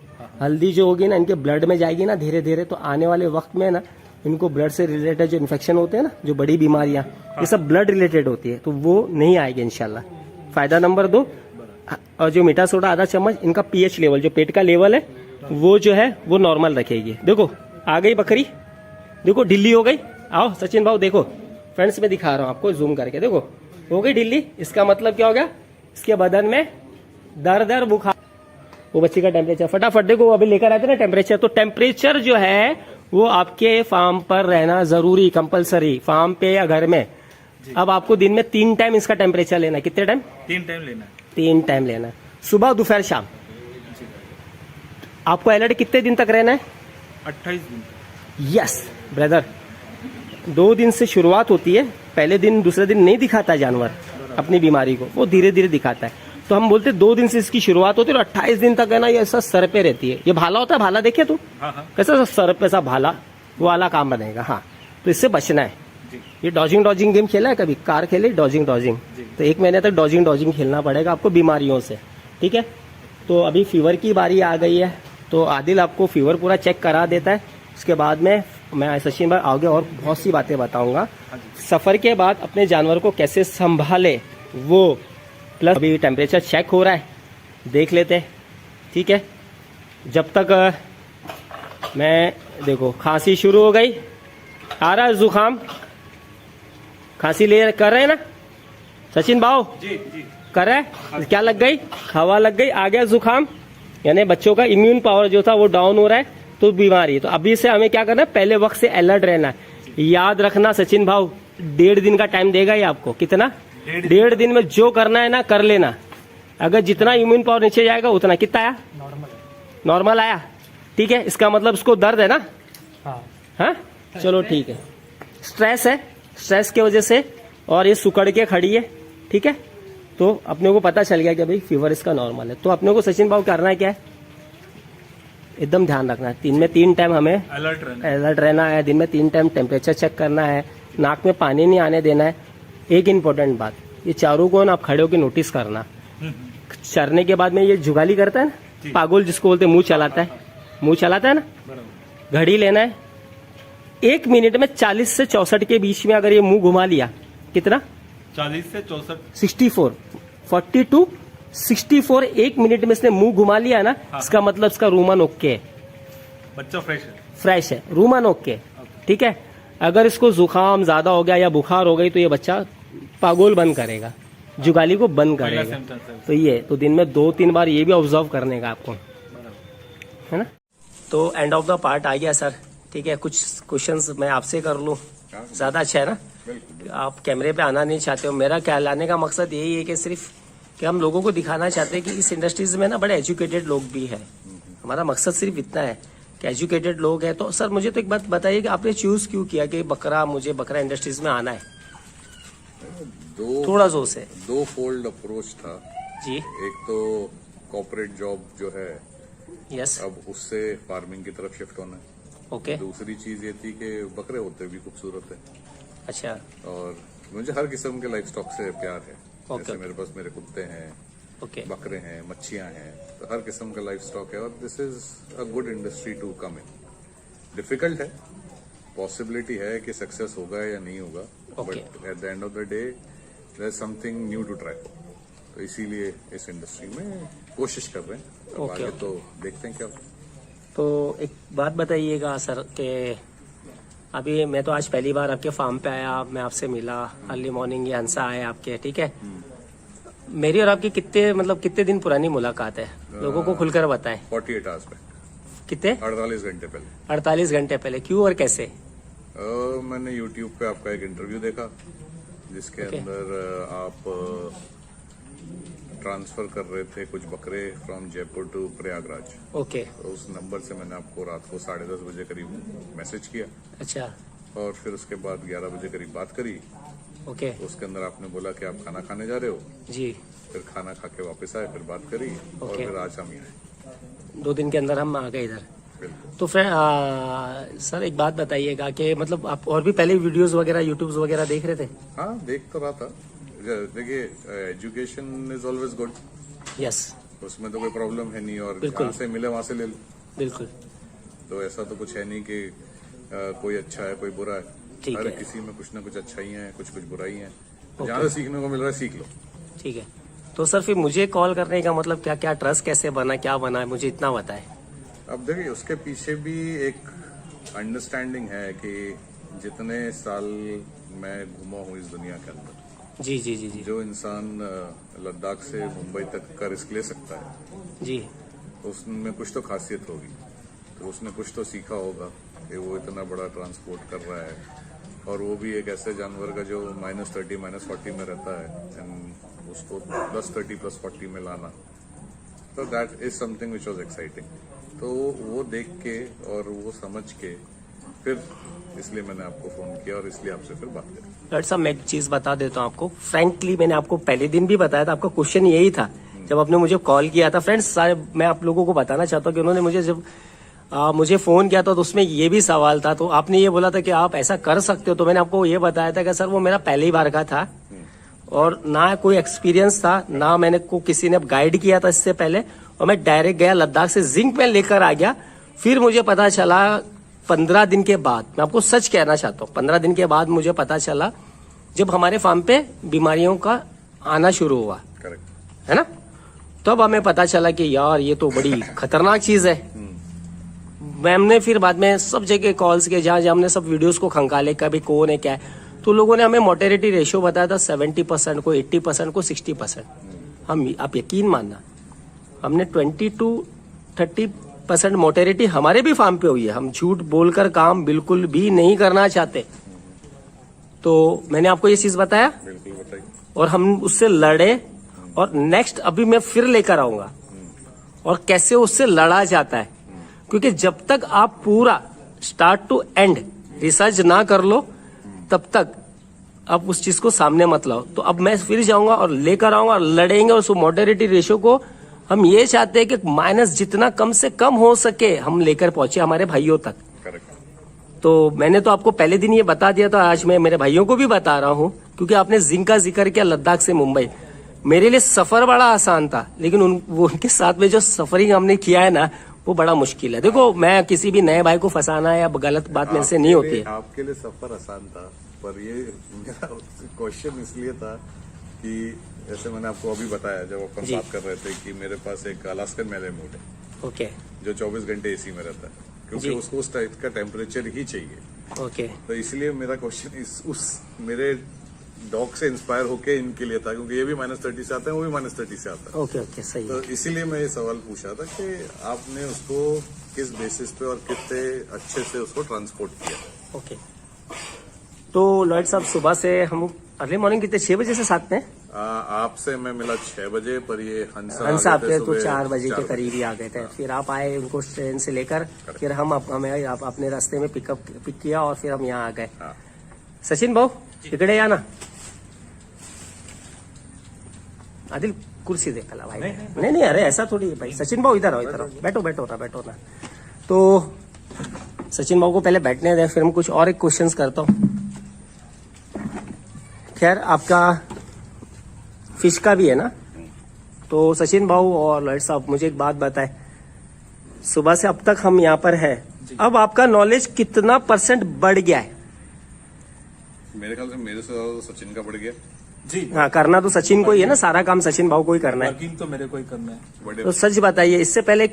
हल्दी जो होगी ना इनके ब्लड में जाएगी ना धीरे धीरे, तो आने वाले वक्त में ना इनको ब्लड से रिलेटेड जो इन्फेक्शन होते हैं ना, जो बड़ी बीमारियां, ये सब ब्लड रिलेटेड होती है, तो वो नहीं आएगी इंशाल्लाह। फायदा नंबर 2, और जो मीठा सोडा आधा चम्मच, इनका pH लेवल, जो पेट का लेवल है वो जो है वो नॉर्मल रखेगी। देखो आ गई बकरी, देखो ढिल्ली हो गई। आओ सचिन भाऊ देखो, फ्रेंड्स में दिखा रहा हूँ आपको जूम करके, देखो हो गई ढिल्ली। इसका मतलब क्या हो गया, इसके बदन में दर्द बुखार। वो बच्चे का टेम्परेचर फटाफट देखो, अभी लेकर आए थे ना टेम्परेचर, तो टेम्परेचर जो है वो आपके फार्म पर रहना जरूरी, कंपलसरी, फार्म पे या घर में। अब आपको दिन में 3 टाइम इसका टेम्परेचर लेना है। कितने टाइम? 3 टाइम लेना है। 3 टाइम लेना है, सुबह दोपहर शाम। आपको अलर्ट कितने दिन तक रहना है? 28 दिन। यस ब्रदर, 2 दिन से शुरुआत होती है, पहले दिन दूसरे दिन नहीं दिखाता जानवर अपनी बीमारी को, वो धीरे धीरे दिखाता है। तो हम बोलते 2 दिन से इसकी शुरुआत होती है और 28 दिन तक है ना, ये ऐसा सर पे रहती है। ये भाला होता है, भाला देखे तू, हाँ। कैसा सर पे सा भाला, वो वाला काम बनेगा। हाँ, तो इससे बचना है। जी। ये डॉजिंग गेम खेला है कभी? कार खेले डॉजिंग, तो 1 महीने तक डॉजिंग खेलना पड़ेगा आपको बीमारियों से, ठीक है। तो अभी फीवर की बारी आ गई है, तो आदिल आपको फीवर पूरा चेक करा देता है। उसके बाद में मैं सचिन भाई आगे और बहुत सी बातें बताऊंगा। सफर के बाद अपने जानवर को कैसे संभाले वो, प्लस अभी टेम्परेचर चेक हो रहा है, देख लेते हैं, ठीक है। जब तक मैं देखो, खांसी शुरू हो गई, आ रहा है जुकाम, खांसी ले कर रहे हैं ना सचिन भाव? जी। कर रहा है, क्या लग गई? हवा लग गई, आ गया जुकाम, यानी बच्चों का इम्यून पावर जो था वो डाउन हो रहा है, तो बीमारी। तो अभी से हमें क्या करना है, पहले वक्त से अलर्ट रहना है। याद रखना सचिन भाव, 1.5 दिन का टाइम देगा ये आपको। कितना? 1.5 दिन में जो करना है ना कर लेना। अगर जितना इम्यून पावर नीचे जाएगा उतना, कितना आया? नॉर्मल आया, ठीक है। इसका मतलब उसको दर्द है ना? हाँ, चलो ठीक है। स्ट्रेस है, स्ट्रेस की वजह से, और ये सुकड़ के खड़ी है, ठीक है। तो अपने को पता चल गया कि भाई फीवर इसका नॉर्मल है। तो अपने को सचिन भाव करना है क्या है, एकदम ध्यान रखना है। 3 टाइम हमें अलर्ट रहना है। दिन में 3 टाइम टेम्परेचर चेक करना है, नाक में पानी नहीं आने देना है। एक इम्पोर्टेंट बात, ये चारों को ना आप खड़े होकर नोटिस करना। चरने के बाद में ये जुगाली करता है ना, पागल जिसको बोलते हैं, मुंह चलाता है ना, घड़ी लेना है। 1 मिनट में 40 से 64 के बीच में अगर ये मुंह घुमा लिया, कितना? 40 से 64, 64, 42, 64 1 मिनट में इसने मुंह घुमा लिया ना, इसका मतलब इसका रूमन ओके है, बच्चा फ्रेश है, रूमन ओके, ठीक है। अगर इसको जुकाम ज्यादा हो गया या बुखार हो गई तो ये बच्चा पागोल बंद करेगा, जुगाली को बंद करेगा। तो ये तो दिन में 2-3 बार ये भी ऑब्जर्व करने का आपको, है ना। तो एंड ऑफ द पार्ट आ गया सर, ठीक है। कुछ क्वेश्चंस मैं आपसे कर लूं, ज्यादा अच्छा है ना? आप कैमरे पे आना नहीं चाहते हो। मेरा क्या लाने का मकसद यही है कि सिर्फ कि हम लोगों को दिखाना चाहते हैं कि इस इंडस्ट्रीज में ना बड़े एजुकेटेड लोग भी है। हमारा मकसद सिर्फ इतना है कि एजुकेटेड लोग हैं। तो सर मुझे तो एक बात बताइए कि आपने चूज क्यों किया कि मुझे बकरा इंडस्ट्रीज में आना है? थोड़ा जोर से। दो फोल्ड अप्रोच था। जी। एक तो कॉर्पोरेट जॉब जो है, यस। अब उससे फार्मिंग की तरफ शिफ्ट होना है। ओके। दूसरी चीज ये थी कि बकरे होते भी खूबसूरत है अच्छा। और मुझे हर किस्म के लाइफ स्टॉक से प्यार है। ओके, जैसे ओके। मेरे पास मेरे कुत्ते हैं, ओके। बकरे हैं, मच्छियां हैं, तो हर किस्म का लाइफ स्टॉक है और this is a good industry to come in. Difficult है, पॉसिबिलिटी है कि सक्सेस होगा या नहीं होगा, Okay. But at the end of the day there is something new to try. तो इसीलिए इस इंडस्ट्री में कोशिश कर रहे हैं। अब Okay, आगे okay. तो देखते हैं क्या होता है। तो एक बात बताइएगा सर कि अभी मैं तो आज पहली बार आपके फार्म पे आया, मैं आपसे मिला अर्ली मॉर्निंग, ये हंसा आए आपके, ठीक है। मेरी और आपकी कितने दिन पुरानी मुलाकात है, लोगों को खुलकर बताएं। 48 आवर्स बैक, कितने? 48 घंटे पहले। 48 घंटे पहले। क्यों और कैसे? मैंने YouTube पे आपका एक इंटरव्यू देखा जिसके Okay. अंदर आप ट्रांसफर कर रहे थे कुछ बकरे from Jaipur to Prayagraj. Okay. तो उस नंबर से मैंने आपको रात को 10:30 बजे करीब मैसेज किया अच्छा। और फिर उसके बाद 11 बजे करीब बात करी। ओके। उसके अंदर आपने बोला कि आप खाना खाने जा रहे हो, जी। फिर खाना खा के वापस आए, फिर बात करी और Okay. फिर आज हम यहाँ 2 दिन के अंदर हम आ गए इधर। बिल्कुल। तो सर एक बात बताइएगा कि मतलब आप और भी पहले वीडियोस वगैरह यूट्यूब्स वगैरह देख रहे थे? हाँ, देख तो रहा था। देखिए, education is always good, yes. उसमें तो कोई प्रॉब्लम है नहीं और बिल्कुल। जहाँ से मिले वहां से ले लो। बिल्कुल। तो ऐसा तो कुछ है नहीं कि कोई अच्छा है कोई बुरा है। ठीक हर है। किसी में कुछ ना कुछ अच्छाइयाँ हैं, कुछ कुछ बुराई हैं। ओके। जहाँ से सीखने को मिल रहा है सीख लो। ठीक है। तो सर फिर मुझे कॉल करने का मतलब क्या क्या, ट्रस्ट कैसे बना, क्या बना, मुझे इतना बताएं। अब देखिए, उसके पीछे भी एक अंडरस्टैंडिंग है कि जितने साल मैं घूमा हूँ इस दुनिया के अंदर, जी जी जी जी जो इंसान लद्दाख से मुंबई तक का रिस्क ले सकता है, जी। उसमें कुछ तो खासियत होगी। तो उसने कुछ तो सीखा होगा कि वो इतना बड़ा ट्रांसपोर्ट कर रहा है और वो भी एक ऐसे जानवर का जो -30 -40 में रहता है एंड उसको +30 +40 में लाना। तो that is something which was exciting. तो वो देख के और वो समझ के फिर इसलिए मैंने आपको फोन किया और इसलिए आपसे फिर बात करी। डॉक्टर साहब मैं एक चीज बता देता हूँ आपको, फ्रैंकली मैंने आपको पहले दिन भी बताया था, आपका क्वेश्चन यही था जब आपने मुझे कॉल किया था। फ्रेंड्स सारे मैं आप लोगों को बताना चाहता हूँ कि उन्होंने मुझे जब मुझे फोन किया था तो उसमें ये भी सवाल था, तो आपने ये बोला था कि आप ऐसा कर सकते हो, तो मैंने आपको ये बताया था कि सर वो मेरा पहली बार का था और ना कोई एक्सपीरियंस था, ना मैंने को किसी ने गाइड किया था इससे पहले, और मैं डायरेक्ट गया लद्दाख से जिंक पेन लेकर आ गया। फिर मुझे पता चला 15 दिन के बाद, मैं आपको सच कहना चाहता हूँ, 15 दिन के बाद मुझे पता चला जब हमारे फार्म पे बीमारियों का आना शुरू हुआ, करेक्ट है ना, तब हमें पता चला कि यार ये तो बड़ी खतरनाक चीज है। हमने फिर बाद में सब जगह कॉल्स किए, जहां हमने सब वीडियोस को खंगाले कभी कौन है क्या है, तो लोगों ने हमें मोर्टेलिटी रेशियो बताया था 70% को, 80% को, 60%। हम आप यकीन मानना हमने 20 to 30% मोर्टेलिटी हमारे भी फार्म पे हुई है। हम झूठ बोलकर काम बिल्कुल भी नहीं करना चाहते। तो मैंने आपको ये चीज बताया बिल्कुल बताइए। और हम उससे लड़े और नेक्स्ट अभी मैं फिर लेकर आऊंगा और कैसे उससे लड़ा जाता है, क्योंकि जब तक आप पूरा स्टार्ट टू एंड रिसर्च ना कर लो तब तक आप उस चीज को सामने मत लाओ। तो अब मैं फिर जाऊंगा और लेकर आऊंगा और लड़ेंगे, और उस मोर्टेलिटी रेशियो को हम ये चाहते हैं कि माइनस जितना कम से कम हो सके हम लेकर पहुंचे हमारे भाइयों तक। करेक्ट। तो मैंने तो आपको पहले दिन ये बता दिया था, आज मैं मेरे भाइयों को भी बता रहा हूँ, क्योंकि आपने जिंक का जिक्र किया लद्दाख से मुंबई। मेरे लिए सफर बड़ा आसान था, लेकिन उनके साथ में जो सफरिंग हमने किया है ना वो बड़ा मुश्किल है। देखो मैं किसी भी नए भाई को फंसाना या गलत बात मेरे से नहीं होती है। आपके लिए सफर आसान था, पर ये मेरा क्वेश्चन इसलिए था कि जैसे मैंने आपको अभी बताया जब अपन जी। बात कर रहे थे कि मेरे पास एक अलास्कन मैलेम्यूट है ओके जो 24 घंटे एसी में रहता है, क्योंकि जी। उसको उस टाइप का टेम्परेचर ही चाहिए। ओके तो इसलिए मेरा क्वेश्चन उस मेरे डॉग से इंस्पायर होके इनके लिए था, क्योंकि ये भी -30 से आते हैं, वो भी -30 से आता है। ओके ओके सही तो है। इसीलिए मैं ये सवाल पूछा था कि आपने उसको किस बेसिस पे और कितने अच्छे से उसको ट्रांसपोर्ट किया। ओके तो लॉयड साहब सुबह से हम अर्ली मॉर्निंग कितने 6 बजे से साथ में आपसे मैं मिला 6 बजे, पर ये हंसा आपके तो 4 बजे के करीब ही आ गए थे। फिर आप आए उनको ट्रेन से लेकर, फिर हमें अपने रास्ते में पिक किया और फिर हम यहाँ आ गए। हाँ। सचिन भाऊ इकडे या ना, आदिल कुर्सी देख ला भाई। नहीं अरे ऐसा थोड़ी है भाई। सचिन भाऊ इधर आओ, इधर आओ, बैठो ना। तो सचिन भाऊ को पहले बैठने दें, फिर मैं कुछ और एक क्वेश्चंस करता हूँ। खैर आपका फिश का भी है ना, तो सचिन भाऊ और लॉयड साहब मुझे एक बात बताएं, सुबह से अब तक हम यहाँ पर है, अब आपका नॉलेज कितना % बढ़ गया है? मेरे ख्याल से मेरे से ज्यादा तो सचिन का बढ़ गया। जी हाँ, करना तो सचिन को ही है ना, सारा काम सचिन भाऊ को ही करना है। वर्किंग तो मेरे को ही करना है। बड़े तो सच बताइए, इससे पहले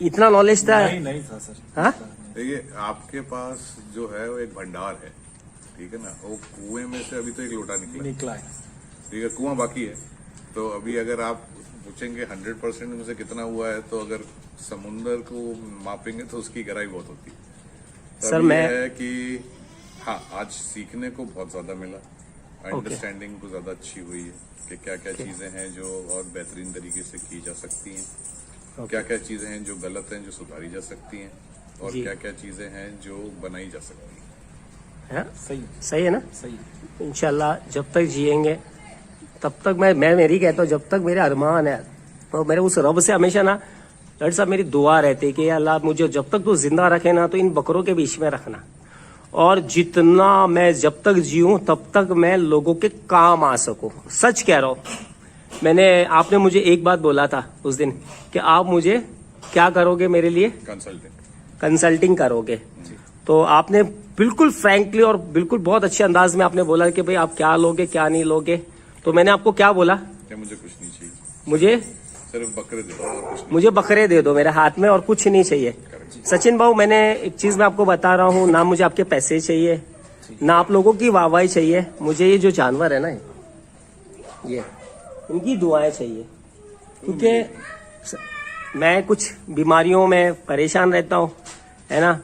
इतना नॉलेज था? नहीं था सर। हाँ, देखिए आपके पास जो है वो एक भंडार है, ठीक है ना। वो कुएं में से अभी तो एक लोटा निकला है। ठीक है, कुआं बाकी है। तो अभी अगर आप पूछेंगे 100% में से कितना हुआ है, तो अगर समुंदर को मापेंगे तो उसकी गहराई बहुत होती है। सर, तब ये मैं- है कि हाँ, आज सीखने को बहुत ज्यादा मिला, अंडरस्टैंडिंग को ज्यादा अच्छी हुई है कि क्या क्या चीजें हैं जो और बेहतरीन तरीके से की जा सकती हैं, क्या क्या चीजें हैं जो गलत हैं जो सुधारी जा सकती हैं, और जी। क्या क्या चीजें हैं जो बनाई जा सकती हैं। हाँ? सही है ना। सही। इंशाल्लाह जब तक जिएंगे तब तक मैं मेरी कहता हूँ, जब तक मेरे अरमान है तो मेरे उस रब से हमेशा ना लड़ साहब मेरी दुआ रहती है कि अल्लाह मुझे जब तक तू जिंदा रखे ना, तो इन बकरों के बीच में रखना, और जितना मैं जब तक जीऊं तब तक मैं लोगों के काम आ सकूं। सच कह रहा हूं। आपने मुझे एक बात बोला था उस दिन कि आप मुझे क्या करोगे मेरे लिए? कंसल्टिंग करोगे। तो आपने बिल्कुल फ्रैंकली और बिल्कुल बहुत अच्छे अंदाज में आपने बोला कि भाई आप क्या लोगे क्या नहीं लोगे। तो मैंने आपको क्या बोला? क्या मुझे कुछ नहीं चाहिए, मुझे सिर्फ बकरे दे दो और कुछ नहीं। मुझे बकरे दे दो मेरे हाथ में, और कुछ नहीं चाहिए। सचिन भाऊ, मैंने एक चीज मैं आपको बता रहा हूँ, ना मुझे आपके पैसे चाहिए, ना आप लोगों की वाहवाही चाहिए। मुझे ये जो जानवर है ना, ये इनकी दुआएं चाहिए, क्योंकि मैं कुछ बीमारियों में परेशान रहता हूँ, है ना।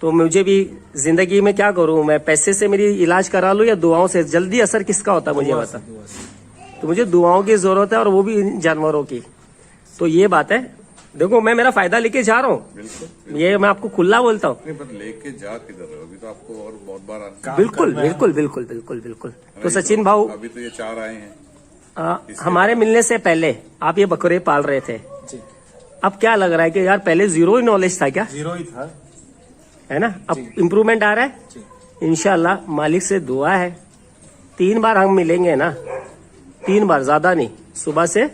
तो मुझे भी जिंदगी में क्या करूँ, मैं पैसे से मेरी इलाज करा लूँ या दुआओं से? जल्दी असर किसका होता है मुझे बता। तो मुझे दुआओं की जरूरत है, और वो भी इन जानवरों की। तो ये बात है, देखो मैं मेरा फायदा लेके जा रहा हूँ, बिल्कुल ये मैं आपको खुला बोलता हूँ। नहीं, पर लेके जा किधर है? अभी तो आपको और बहुत बार आना। बिल्कुल। तो सचिन भाऊ, अभी तो ये 4 आए हैं। हमारे मिलने से पहले आप ये बकरे पाल रहे थे, जी। अब क्या लग रहा है कि यार पहले जीरो ही नॉलेज था क्या? जीरो ही था। है ना, अब इम्प्रूवमेंट आ रहा है जी। इंशाल्लाह। मालिक से दुआ है, 3 बार हम मिलेंगे ना, 3 बार, ज्यादा नहीं। सुबह से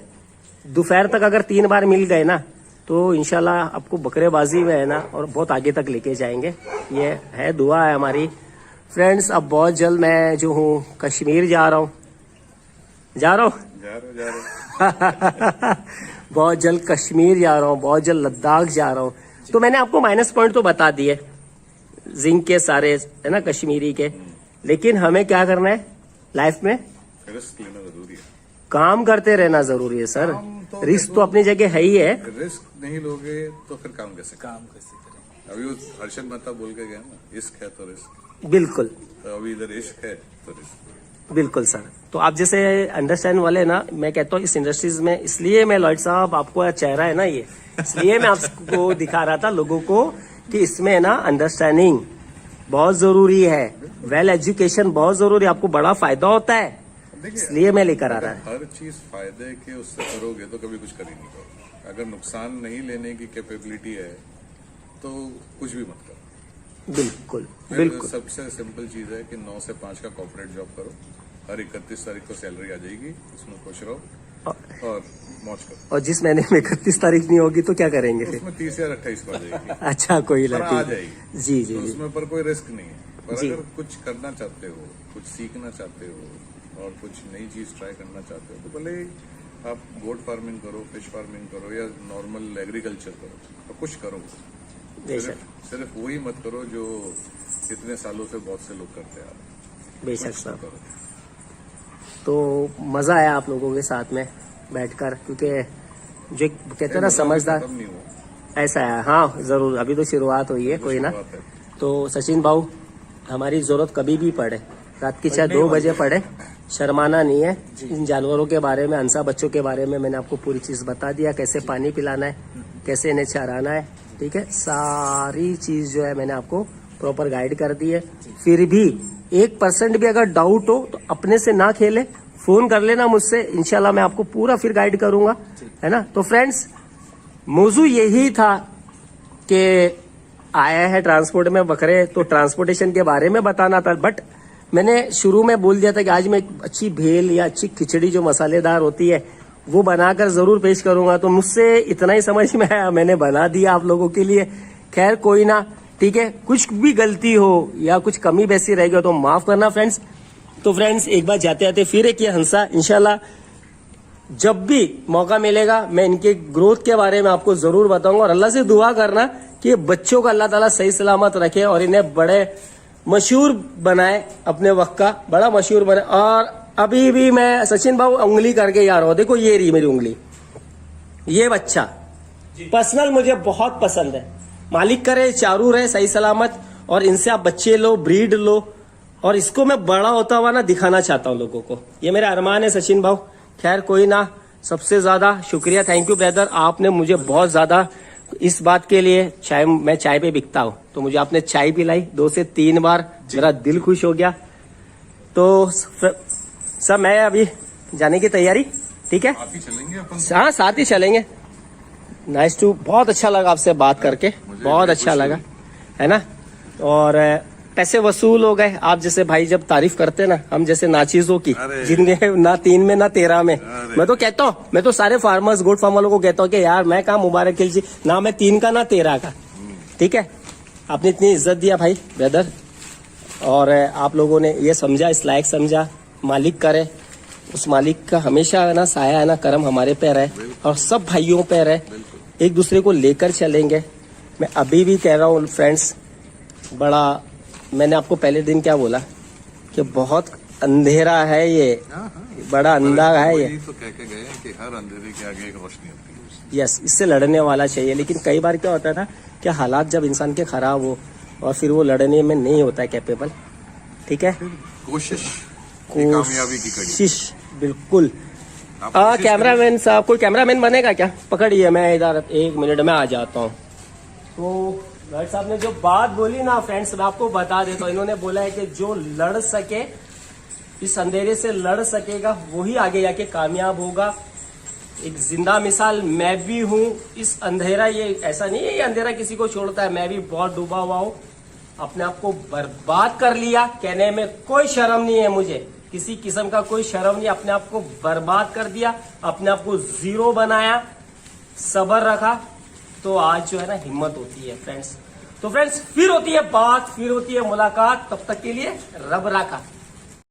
दोपहर तक अगर 3 बार मिल गए ना, तो इंशाल्लाह आपको बकरेबाजी में है ना और बहुत आगे तक लेके जाएंगे। ये है दुआ है हमारी। फ्रेंड्स, अब बहुत जल्द मैं जो हूँ कश्मीर जा रहा हूँ। जा रहे बहुत जल्द कश्मीर जा रहा हूँ, बहुत जल्द लद्दाख जा रहा हूँ। तो मैंने आपको माइनस पॉइंट तो बता दिए जिंक के सारे, है ना, कश्मीरी के। लेकिन हमें क्या करना है लाइफ में? रिस्क लेना जरूरी है, काम करते रहना जरूरी है सर। तो रिस्क तो अपनी जगह है ही है। रिस्क नहीं लोगे तो फिर काम कैसे काम कैसे करें? अभी वो हर्षद मेहता बोल के गया ना, इश्क है तो रिस्क। बिल्कुल तो अभी इधर इश्क है तो रिस्क। बिल्कुल सर। तो आप जैसे अंडरस्टैंड वाले ना, मैं कहता हूँ इस इंडस्ट्रीज में, इसलिए मैं लॉयड साहब आपको चेहरा है ना ये, इसलिए मैं आपको दिखा रहा था लोगों को कि इसमें ना अंडरस्टैंडिंग बहुत जरूरी है, वेल एजुकेशन बहुत जरूरी है, आपको बड़ा फायदा होता है, इसलिए मैं लेकर आ रहा है। हर चीज फायदे के उससे करोगे तो कभी कुछ कर ही नहीं पाओगे। अगर नुकसान नहीं लेने की कैपेबिलिटी है तो कुछ भी मत करो। बिल्कुल फिर बिल्कुल। सबसे सिंपल चीज है कि 9 से 5 का कॉर्पोरेट जॉब करो, हर 31 तारीख को सैलरी आ जाएगी, उसमें खुश रहो और मौज करो। और जिस महीने में 31 तारीख नहीं होगी तो क्या करेंगे फिर? उसमें 30 या 28 को आ जाएगी। अच्छा, कोई पर लड़की आ जाएगी। जी जी तो जी। उसमें पर कोई रिस्क नहीं है। पर जी। अगर कुछ करना चाहते हो, कुछ सीखना चाहते हो और कुछ नई चीज ट्राई करना चाहते हो, तो भले आप गोट फार्मिंग करो, फिश फार्मिंग करो या नॉर्मल एग्रीकल्चर करो, तो कुछ करो। बेशक सिर्फ वही मत करो जो इतने सालों से बहुत से लोग करते आ रहे हैं। बेशक कुछ सर। तो करो। तो मजा आया आप लोगों के साथ में बैठकर, क्योंकि जो कहते हैं ना समझदार, खत्म नहीं हुआ, ऐसा है। हाँ जरूर, अभी तो शुरुआत हुई है, कोई ना। शुरुआत है। तो सचिन भाऊ, हमारी जरूरत कभी भी पड़े, रात की चाहे 2 बजे पड़े, शर्माना नहीं है। इन जानवरों के बारे में, हंसा बच्चों के बारे में मैंने आपको पूरी चीज बता दिया, कैसे पानी पिलाना है, कैसे इन्हें चराना है, ठीक है। सारी चीज जो है मैंने आपको प्रॉपर गाइड कर दी है। फिर भी 1% भी अगर डाउट हो तो अपने से ना खेले, फोन कर लेना मुझसे, इंशाल्लाह मैं आपको पूरा फिर गाइड करूंगा, है ना। तो फ्रेंड्स मौजू यही था कि आया है ट्रांसपोर्ट में बकरे, तो ट्रांसपोर्टेशन के बारे में बताना था। बट मैंने शुरू में बोल दिया था कि आज मैं एक अच्छी भेल या अच्छी खिचड़ी जो मसालेदार होती है वो बनाकर जरूर पेश करूंगा। तो मुझसे इतना ही समझ में आया, मैंने बना दिया आप लोगों के लिए। खैर कोई ना, ठीक है, कुछ भी गलती हो या कुछ कमी बेसी रह गई तो माफ करना फ्रेंड्स। तो फ्रेंड्स एक बार जाते आते फिर एक ये हंसा, इंशाल्लाह जब भी मौका मिलेगा मैं इनके ग्रोथ के बारे में आपको जरूर बताऊंगा। और अल्लाह से दुआ करना कि बच्चों को अल्लाह ताला सही सलामत रखे और इन्हें बड़े मशहूर बनाए, अपने वक्त का बड़ा मशहूर बनाए। और अभी भी मैं सचिन भाऊ उंगली करके यार हो, देखो ये रही मेरी उंगली, ये बच्चा पर्सनल मुझे बहुत पसंद है। मालिक करे चारू रहे सही सलामत, और इनसे आप बच्चे लो, ब्रीड लो, और इसको मैं बड़ा होता हुआ ना दिखाना चाहता हूँ लोगों को। ये मेरा अरमान है सचिन भाऊ। खैर कोई ना, सबसे ज्यादा शुक्रिया, थैंक यू ब्रदर, आपने मुझे बहुत ज्यादा इस बात के लिए, चाय मैं चाय पे बिकता हूँ तो मुझे आपने चाय पिलाई 2 से 3 बार, मेरा दिल खुश हो गया। तो सर मैं अभी जाने की तैयारी, ठीक है, आप ही चलेंगे अपन? हाँ साथ ही चलेंगे। नाइस टू, बहुत अच्छा लगा आपसे बात करके, बहुत अच्छा लगा, है ना। और पैसे वसूल हो गए, आप जैसे भाई जब तारीफ करते ना, हम जैसे नाचीजों की, जिनके ना 3 में ना 13 में। मैं तो कहता हूँ, मैं तो सारे फार्मर्स, गोट फार्म वालों को कहता हूँ कि यार मैं कहा मुबारक खिलजी, ना मैं 3 का ना 13 का, ठीक है। आपने इतनी इज्जत दिया भाई ब्रदर, और आप लोगों ने ये समझा, इस लायक समझा, मालिक करे उस मालिक का हमेशा है ना साया, है ना करम हमारे पे रहे और सब भाइयों पे रहे, एक दूसरे को लेकर चलेंगे। मैं अभी भी कह रहा हूँ फ्रेंड्स, बड़ा, मैंने आपको पहले दिन क्या बोला कि बहुत अंधेरा है ये, बड़ा अंधा है ये, तो कह के गए कि हर अंधेरे के आगे एक रोशनी होती है। यस, इससे लड़ने वाला चाहिए। लेकिन कई बार क्या होता था कि हालात जब इंसान के खराब हो और फिर वो लड़ने में नहीं होता है कैपेबल, ठीक है। कोशिश कामयाबी की कड़ी। कोशिश, बिल्कुल। आप कोशिश कैमरामैन साहब, कोई कैमरामैन बनेगा क्या? पकड़िए, मैं इधर 1 मिनट में आ जाता हूँ। तो भाई साहब ने जो बात बोली ना फ्रेंड्स, मैं आपको बता देता हूँ। इन्होंने बोला है कि जो लड़ सके, इस अंधेरे से लड़ सकेगा, वही आगे जाके कामयाब होगा। एक जिंदा मिसाल मैं भी हूँ। इस अंधेरा, ये ऐसा नहीं है ये अंधेरा किसी को छोड़ता है, मैं भी बहुत डूबा हुआ हूँ, अपने आप को बर्बाद कर लिया, कहने में कोई शर्म नहीं है मुझे, किसी किस्म का कोई शर्म नहीं, अपने आप को बर्बाद कर दिया, अपने आप को जीरो बनाया, सब्र रखा, तो आज जो है ना हिम्मत होती है फ्रेंड्स। तो फ्रेंड्स फिर होती है बात, फिर होती है मुलाकात, तब तक के लिए रब राखा।